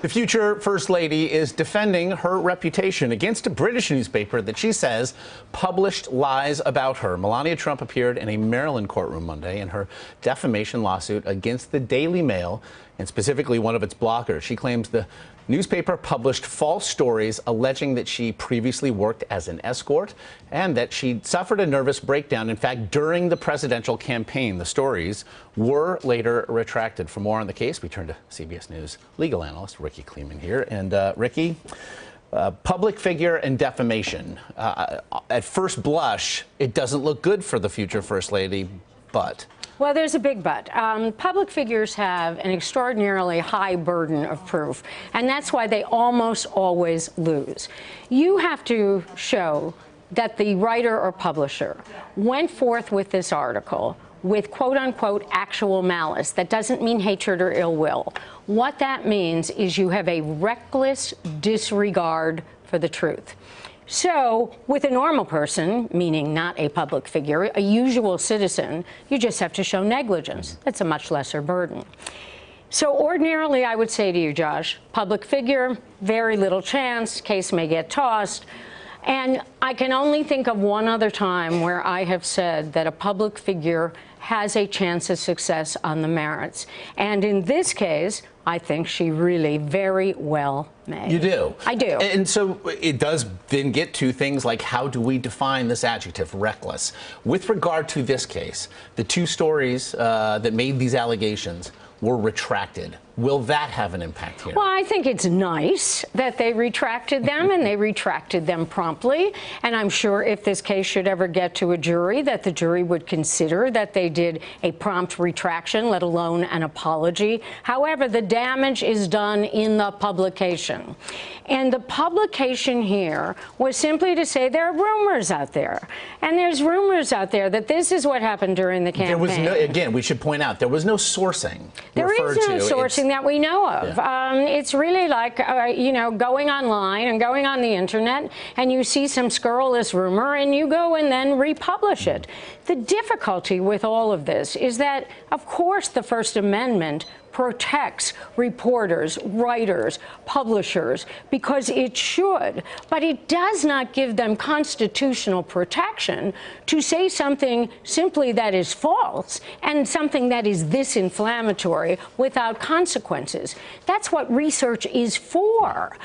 The future First Lady is defending her reputation against a British newspaper that she says published lies about her. Melania Trump appeared in a Maryland courtroom Monday in her defamation lawsuit against the Daily Mail, and specifically one of its bloggers. She claims the newspaper published false stories alleging that she previously worked as an escort and that she suffered a nervous breakdown, in fact, during the presidential campaign. The stories were later retracted. For more on the case, we turn to CBS News legal analyst Rikki Klieman here. And Rikki, public figure and defamation. At first blush, it doesn't look good for the future First Lady, but... Well, there's a big but. Public figures have an extraordinarily high burden of proof, and that's why they almost always lose. You have to show that the writer or publisher went forth with this article with quote-unquote actual malice. That doesn't mean hatred or ill will. What that means is you have a reckless disregard for the truth. So with a normal person, meaning not a public figure, a usual citizen, you just have to show negligence. That's a much lesser burden. So ordinarily, I would say to you, Josh, public figure, very little chance, case may get tossed. And I can only think of one other time where I have said that a public figure has a chance of success on the merits. And in this case, I think she really very well may. You do? I do. And so it does then get to things like, how do we define this adjective, reckless? With regard to this case, the two stories that made these allegations were retracted. Will that have an impact here? Well, I think it's nice that they retracted them, and they retracted them promptly. And I'm sure if this case should ever get to a jury, that the jury would consider that they did a prompt retraction, let alone an apology. However, the damage is done in the publication. And the publication here was simply to say there are rumors out there. And there's rumors out there that this is what happened during the campaign. There was no, again, we should point out, there was no sourcing. There is no sourcing that we know of. Yeah. It's really like, you know, going online and going on the internet, and you see some scurrilous rumor, and you go and then republish it. The difficulty with all of this is that, of course, the First Amendment protects reporters, writers, publishers, because it should, but it does not give them constitutional protection to say something simply that is false and something that is this inflammatory without consequences. That's what research is for.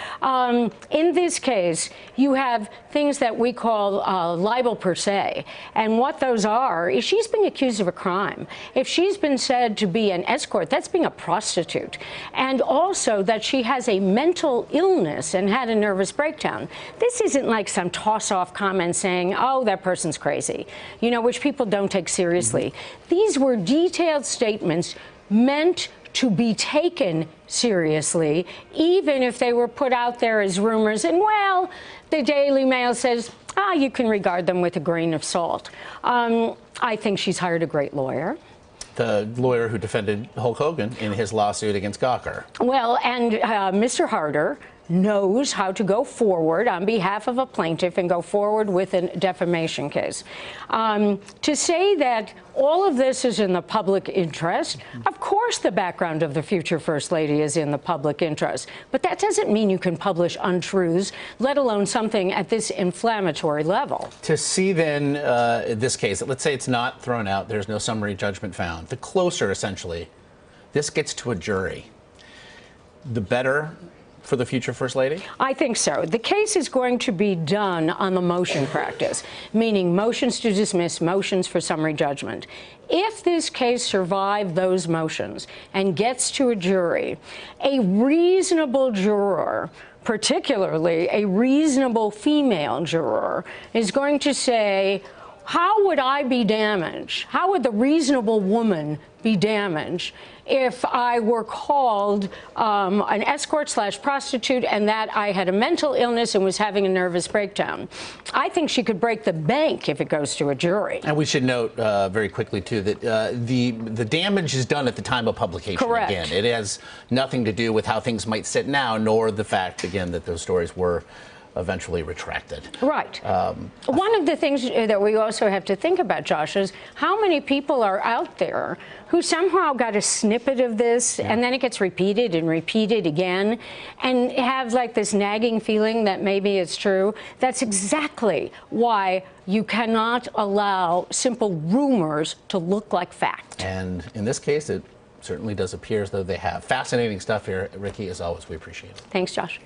In this case, you have things that we call libel per se, and what those are is she's being accused of a crime. If she's been said to be an escort, that's being a prostitute, and also that she has a mental illness and had a nervous breakdown. This isn't like some toss-off comment saying, oh, that person's crazy, you know, which people don't take seriously. These were detailed statements meant to be taken seriously, even if they were put out there as rumors. And, well, the Daily Mail says, you can regard them with a grain of salt. I think she's hired a great lawyer. The lawyer who defended Hulk Hogan in his lawsuit against Gawker. Well, and Mr. Harder knows how to go forward on behalf of a plaintiff and go forward with a defamation case. To say that all of this is in the public interest, of course the background of the future First Lady is in the public interest, but that doesn't mean you can publish untruths, let alone something at this inflammatory level. To see then this case, let's say it's not thrown out, there's no summary judgment found. The closer, essentially, this gets to a jury, the better for the future First Lady? I think so. The case is going to be done on the motion practice, meaning motions to dismiss, motions for summary judgment. If this case survives those motions and gets to a jury, a reasonable juror, particularly a reasonable female juror, is going to say, how would I be damaged? How would the reasonable woman be damaged if I were called an escort/prostitute and that I had a mental illness and was having a nervous breakdown? I think she could break the bank if it goes to a jury. And we should note very quickly, too, that the damage is done at the time of publication. Correct. Again, it has nothing to do with how things might sit now, nor the fact, again, that those stories were eventually retracted. Right. One of the things that we also have to think about, Josh, is how many people are out there who somehow got a snippet of this, and then it gets repeated and repeated again, and have like this nagging feeling that maybe it's true. That's exactly why you cannot allow simple rumors to look like fact. And in this case, it certainly does appear as though they have. Fascinating stuff here, Rikki. As always, we appreciate it. Thanks, Josh.